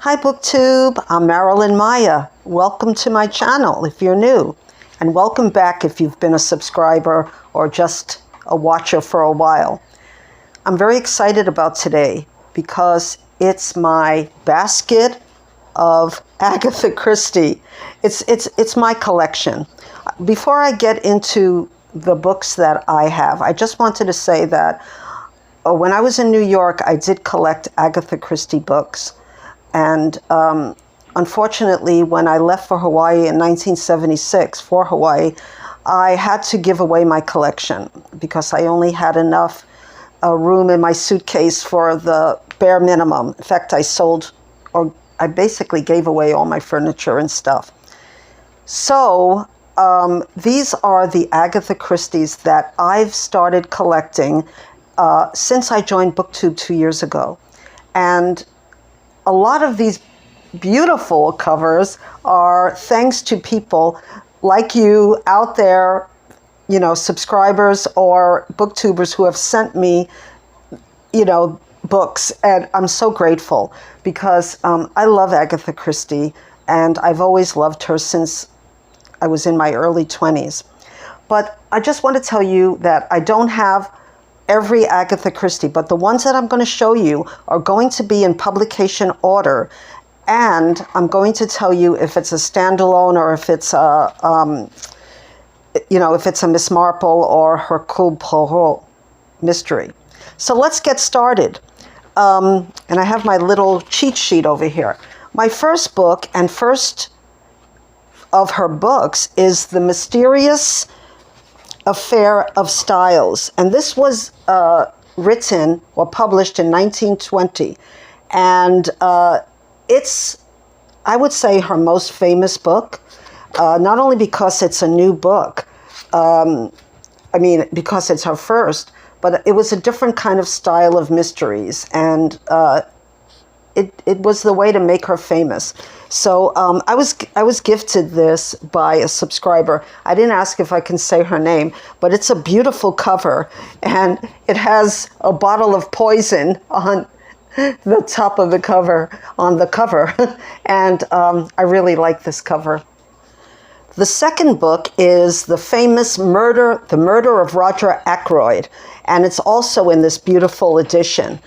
Hi Booktube, I'm Marilyn Maya. Welcome to my channel if you're new, and welcome back if you've been a subscriber or just a watcher for a while. I'm very excited about today because it's my basket of Agatha Christie. It's my collection. Before I get into the books that I have, I just wanted to say that when I was in New York, I did collect Agatha Christie books. And unfortunately, when I left for Hawaii in 1976, for Hawaii, I had to give away my collection because I only had enough room in my suitcase for the bare minimum. In fact, I basically gave away all my furniture and stuff. So these are the Agatha Christies that I've started collecting since I joined Booktube 2 years ago. And a lot of these beautiful covers are thanks to people like you out there, you know, subscribers or booktubers who have sent me, you know, books. And I'm so grateful because I love Agatha Christie and I've always loved her since I was in my early 20s. But I just want to tell you that I don't have every Agatha Christie, but the ones that I'm going to show you are going to be in publication order, and I'm going to tell you if it's a standalone or if it's a, you know, if it's a Miss Marple or Hercule Poirot mystery. So let's get started. And I have my little cheat sheet over here. My first book and first of her books is The Mysterious Affair of Styles, and this was written or published in 1920, and it's, I would say, her most famous book, not only because it's a new book, I mean because it's her first, but it was a different kind of style of mysteries, and it was the way to make her famous. So I was gifted this by a subscriber. I didn't ask if I can say her name, but it's a beautiful cover, and it has a bottle of poison on the top of the cover, on the cover, and I really like this cover. The second book is the famous The Murder of Roger Ackroyd, and it's also in this beautiful edition.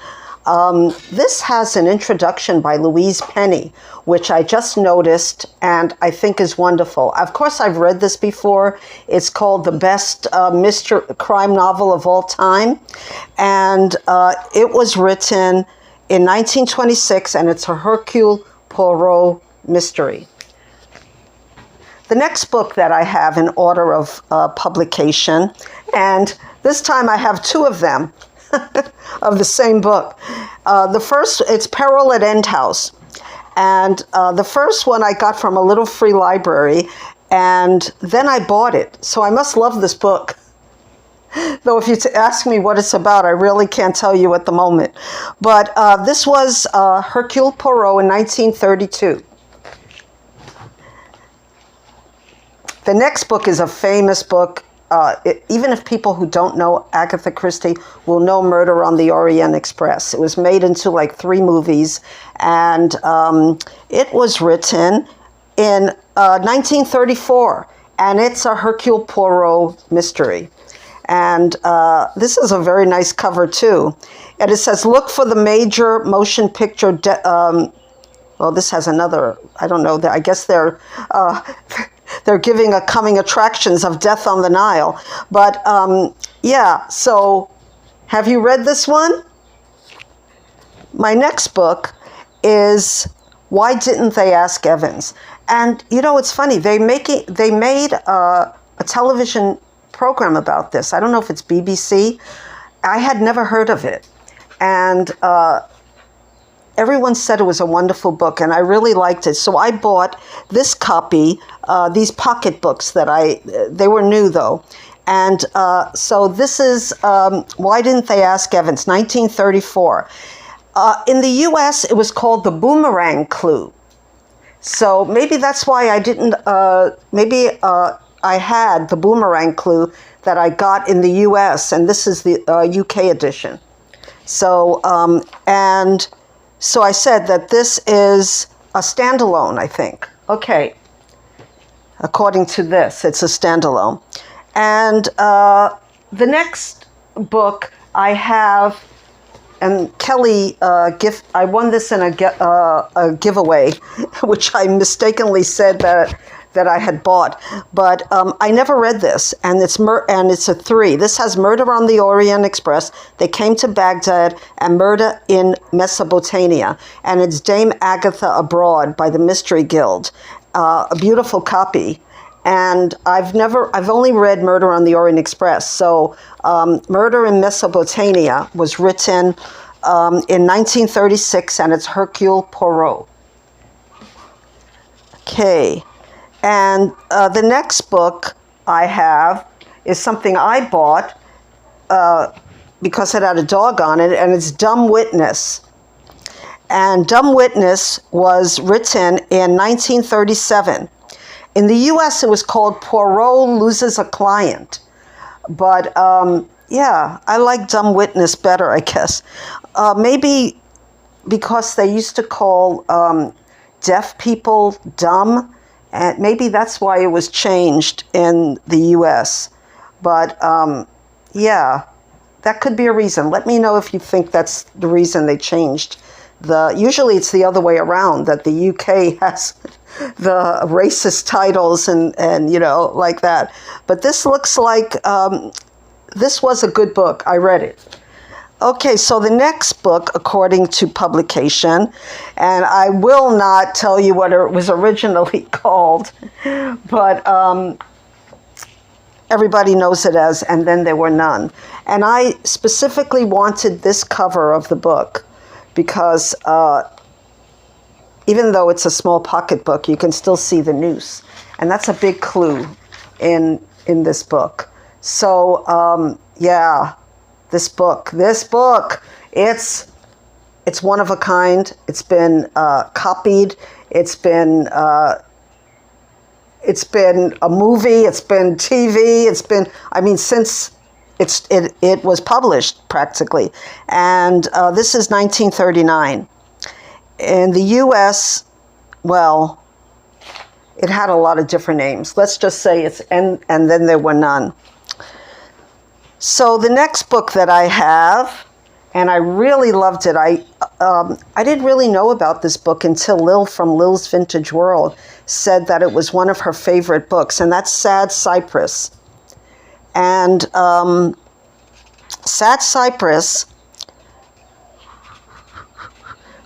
This has an introduction by Louise Penny, which I just noticed and I think is wonderful. Of course, I've read this before. It's called the best mystery crime novel of all time. And it was written in 1926, and it's a Hercule Poirot mystery. The next book that I have in order of publication, and this time I have two of them, of the same book. The first, it's Peril at End House. And the first one I got from a little free library, and then I bought it. So I must love this book. Though if you ask me what it's about, I really can't tell you at the moment. But this was Hercule Poirot in 1932. The next book is a famous book. Even if people who don't know Agatha Christie will know Murder on the Orient Express. It was made into like 3 movies, and it was written in 1934, and it's a Hercule Poirot mystery. And this is a very nice cover too. And it says, look for the major motion picture, well, this has another, I don't know, I guess they're giving a coming attractions of Death on the Nile. But yeah, so have you read this one? My next book is Why Didn't They Ask Evans? And you know, it's funny, they made a television program about this. I don't know if it's BBC. I had never heard of it. And everyone said it was a wonderful book, and I really liked it. So I bought this copy, these pocket books that they were new though. And so this is Why Didn't They Ask Evans, 1934. In the US, it was called The Boomerang Clue. So maybe that's why I didn't, I had The Boomerang Clue that I got in the US, and this is the UK edition. So, and So I said that this is a standalone, I think. Okay. According to this, it's a standalone. And the next book I have, and Kelly, I won this in a giveaway, which I mistakenly said that I had bought, but I never read this, and it's a 3. This has Murder on the Orient Express, They Came to Baghdad, and Murder in Mesopotamia, and it's Dame Agatha Abroad by the Mystery Guild, a beautiful copy. And I've only read Murder on the Orient Express. So Murder in Mesopotamia was written in 1936, and it's Hercule Poirot. Okay. And the next book I have is something I bought because it had a dog on it, and it's Dumb Witness. And Dumb Witness was written in 1937. In the U.S., it was called Poirot Loses a Client. But, yeah, I like Dumb Witness better, I guess. Maybe because they used to call deaf people dumb, and maybe that's why it was changed in the U.S. But, yeah, that could be a reason. Let me know if you think that's the reason they changed. Usually it's the other way around, that the UK has the racist titles and like that. But this looks like, this was a good book. I read it. Okay, so the next book, according to publication, and I will not tell you what it was originally called, but everybody knows it as And Then There Were None. And I specifically wanted this cover of the book because even though it's a small pocketbook, you can still see the noose. And that's a big clue in this book. So, yeah, this book, it's one of a kind. It's been copied. It's been a movie. It's been TV. Since it was published practically. And this is 1939. In the U.S., well, it had a lot of different names. Let's just say it's And Then There Were None. So the next book that I have, and I really loved it. I didn't really know about this book until Lil from Lil's Vintage World said that it was one of her favorite books, and that's Sad Cypress. And Sad Cypress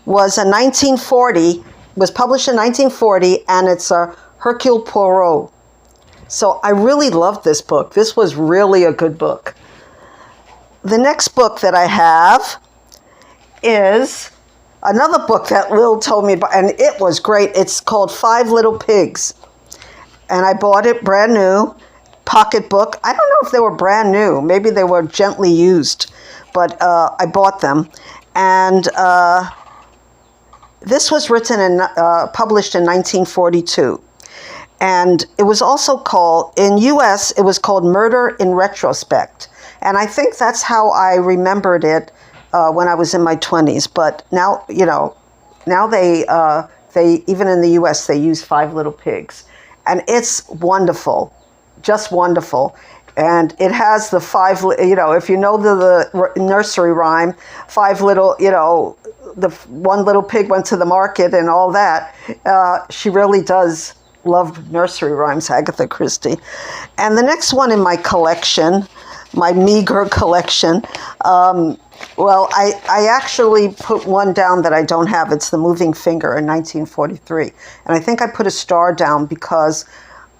was was published in 1940, and it's a Hercule Poirot. So I really loved this book. This was really a good book. The next book that I have is another book that Lil told me about, and it was great. It's called Five Little Pigs. And I bought it brand new, pocketbook. I don't know if they were brand new. Maybe they were gently used, but I bought them. And this was written and published in 1942. And it was also called, in U.S., it was called Murder in Retrospect. And I think that's how I remembered it when I was in my 20s. But now, now they even in the U.S., they use Five Little Pigs. And it's wonderful, just wonderful. And it has the if you know the nursery rhyme, five little, the one little pig went to the market and all that. She really does love nursery rhymes, Agatha Christie. And the next one in my collection, my meager collection, well, I actually put one down that I don't have. It's The Moving Finger in 1943. And I think I put a star down because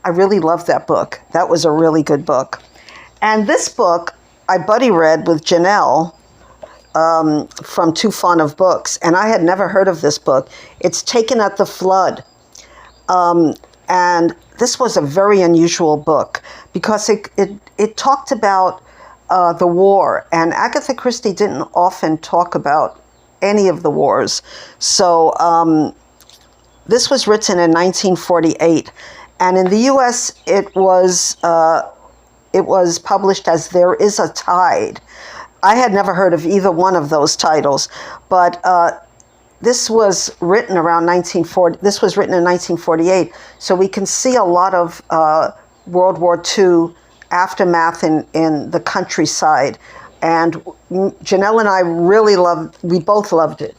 I really loved that book. That was a really good book. And this book I buddy read with Janelle from Too Fond of Books. And I had never heard of this book. It's Taken at the Flood. And this was a very unusual book because it talked about the war. And Agatha Christie didn't often talk about any of the wars. So this was written in 1948. And in the U.S., it was published as There Is a Tide. I had never heard of either one of those titles, but this was written around 1940. This was written in 1948, so we can see a lot of World War II aftermath in the countryside. And Janelle and I we both loved it.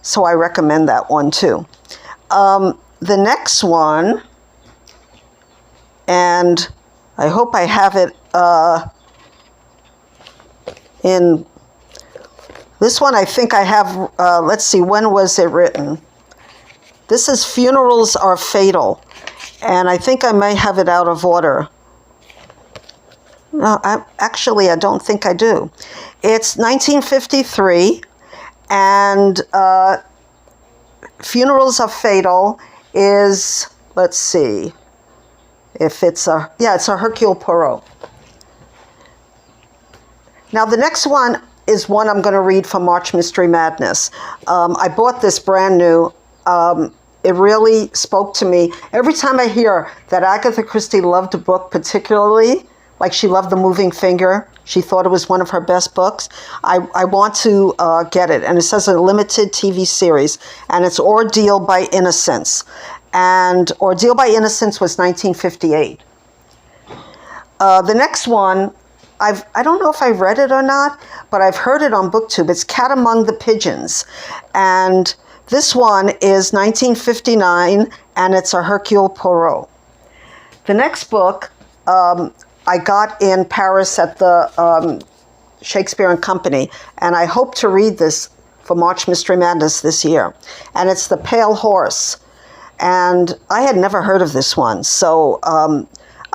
So I recommend that one too. The next one, and I hope I have it in this one. I think I have, let's see, when was it written? This is Funerals Are Fatal. And I think I may have it out of order. No, actually, I don't think I do. It's 1953, and Funerals Are Fatal is, let's see, if it's it's a Hercule Poirot. Now, the next one is one I'm going to read from March Mystery Madness. I bought this brand new. It really spoke to me. Every time I hear that Agatha Christie loved a book particularly, like she loved The Moving Finger, she thought it was one of her best books, I want to get it. And it says a limited TV series, and it's Ordeal by Innocence. And Ordeal by Innocence was 1958. The next one, I don't know if I read it or not, but I've heard it on Booktube. It's Cat Among the Pigeons. And this one is 1959, and it's a Hercule Poirot. The next book I got in Paris at the Shakespeare and Company, and I hope to read this for March Mystery Madness this year. And it's The Pale Horse. And I had never heard of this one, so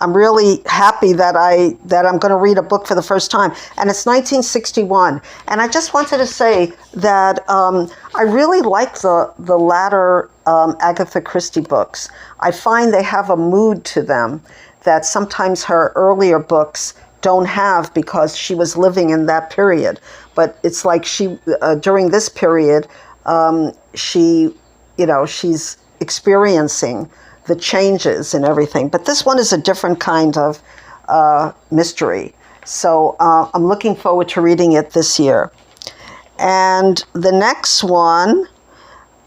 I'm really happy that I'm going to read a book for the first time. And it's 1961. And I just wanted to say that I really like the latter Agatha Christie books. I find they have a mood to them that sometimes her earlier books don't have, because she was living in that period. But it's like during this period, she's experiencing the changes and everything. But this one is a different kind of mystery. So I'm looking forward to reading it this year. And the next one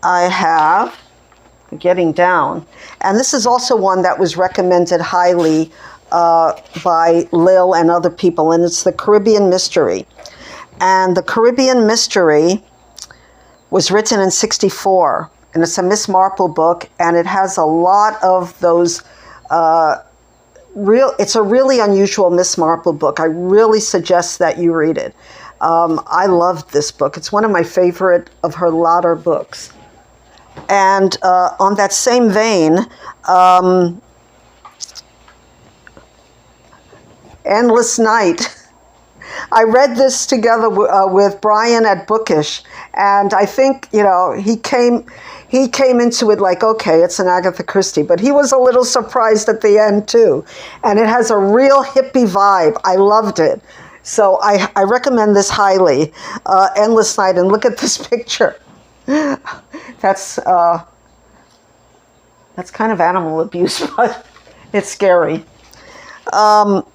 I have, getting down, and this is also one that was recommended highly by Lil and other people, and it's The Caribbean Mystery. And The Caribbean Mystery was written in 1964. And it's a Miss Marple book, and it has a lot of those it's a really unusual Miss Marple book. I really suggest that you read it. I loved this book. It's one of my favorite of her latter books. And on that same vein, Endless Night. I read this together with Brian at Bookish, and I think, he came into it like, okay, it's an Agatha Christie, but he was a little surprised at the end too. And it has a real hippie vibe. I loved it. So I recommend this highly, Endless Night, and look at this picture. That's kind of animal abuse, but it's scary. And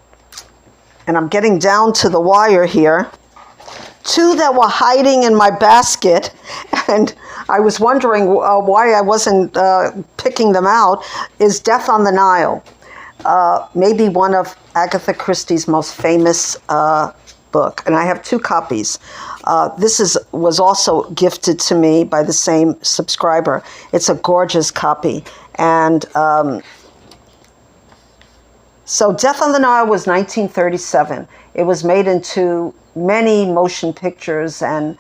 I'm getting down to the wire here. Two that were hiding in my basket, and I was wondering why I wasn't picking them out, is Death on the Nile. Maybe one of Agatha Christie's most famous book, and I have two copies. This was also gifted to me by the same subscriber. It's a gorgeous copy. And so Death on the Nile was 1937. It was made into many motion pictures and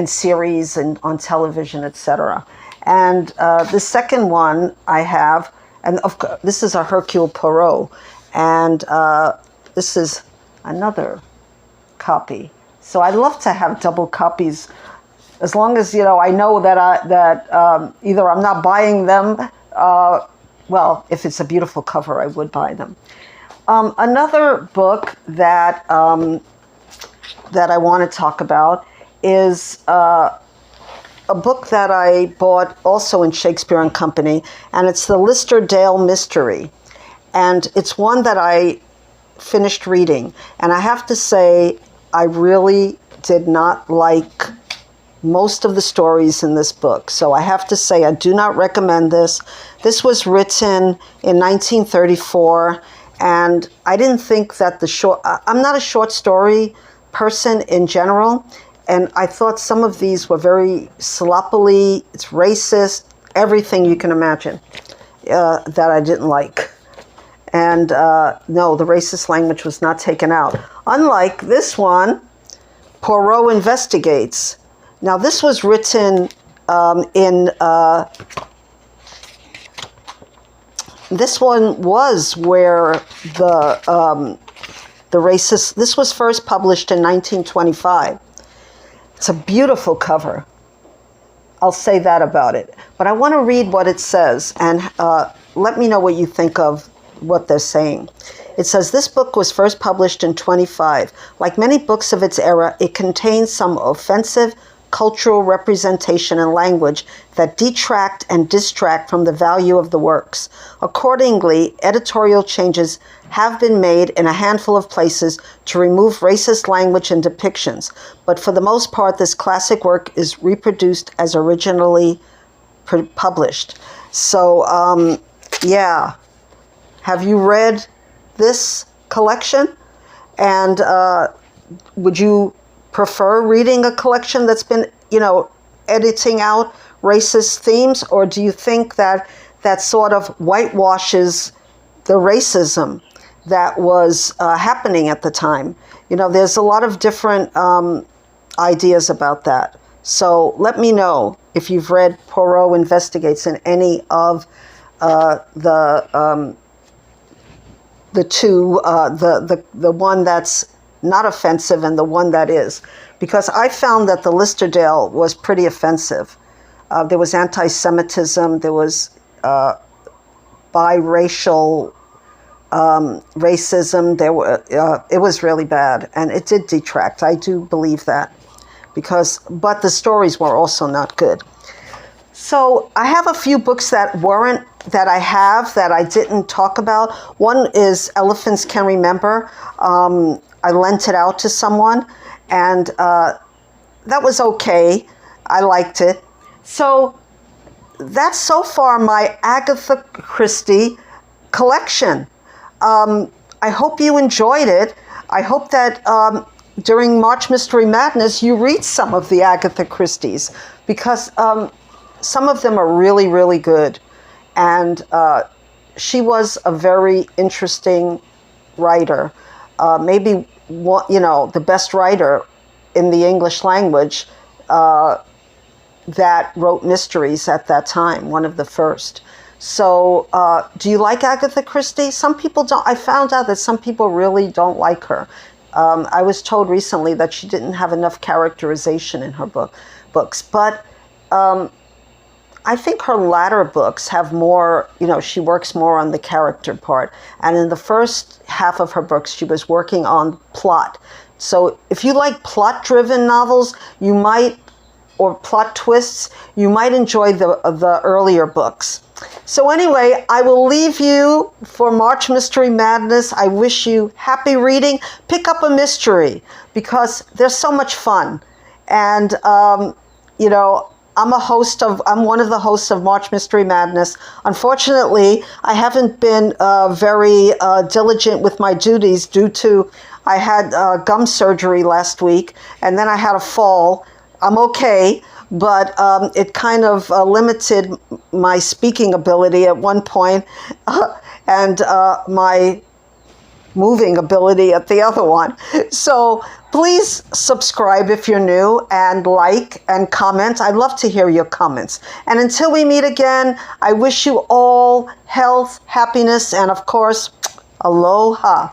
series and on television, etc. And the second one I have, and of course, this is a Hercule Poirot, and this is another copy. So I love to have double copies, as long as I know that either I'm not buying them. Well, if it's a beautiful cover, I would buy them. Another book that I want to talk about is a book that I bought also in Shakespeare and Company, and it's the Listerdale Mystery. And it's one that I finished reading. And I have to say, I really did not like most of the stories in this book. So I have to say, I do not recommend this. This was written in 1934, and I didn't think that I'm not a short story person in general, and I thought some of these were very sloppily, it's racist, everything you can imagine that I didn't like. And no, the racist language was not taken out. Unlike this one, Poirot Investigates. Now, this was written this one was where the racist, this was first published in 1925. It's a beautiful cover. I'll say that about it. But I want to read what it says, and let me know what you think of what they're saying. It says, this book was first published in 25. Like many books of its era, it contains some offensive cultural representation and language that detract and distract from the value of the works. Accordingly, editorial changes have been made in a handful of places to remove racist language and depictions, but for the most part, this classic work is reproduced as originally published. So, yeah. Have you read this collection? And would you prefer reading a collection that's been, editing out racist themes? Or do you think that that sort of whitewashes the racism that was happening at the time? There's a lot of different ideas about that. So let me know if you've read Poirot Investigates in any of the two, the one that's not offensive and the one that is. Because I found that the Listerdale was pretty offensive. There was anti-Semitism, there was biracial racism, it was really bad, and it did detract. I do believe that. But the stories were also not good. So I have a few books that I didn't talk about. One is Elephants Can Remember. I lent it out to someone, and that was okay. I liked it. So that's so far my Agatha Christie collection. I hope you enjoyed it. I hope that during March Mystery Madness you read some of the Agatha Christies, because some of them are really, really good. And she was a very interesting writer. Maybe, the best writer in the English language that wrote mysteries at that time, one of the first. So do you like Agatha Christie? Some people don't. I found out that some people really don't like her. I was told recently that she didn't have enough characterization in her books. But I think her latter books have more, she works more on the character part. And in the first half of her books, she was working on plot. So if you like plot-driven novels, or plot twists, you might enjoy the earlier books. So anyway, I will leave you for March Mystery Madness. I wish you happy reading. Pick up a mystery, because they're so much fun. And, I'm one of the hosts of March Mystery Madness. Unfortunately, I haven't been very diligent with my duties due to I had gum surgery last week, and then I had a fall. I'm okay, but it kind of limited my speaking ability at one point, and my moving ability at the other one. So please subscribe if you're new, and like and comment. I'd love to hear your comments. And until we meet again, I wish you all health, happiness, and of course, aloha.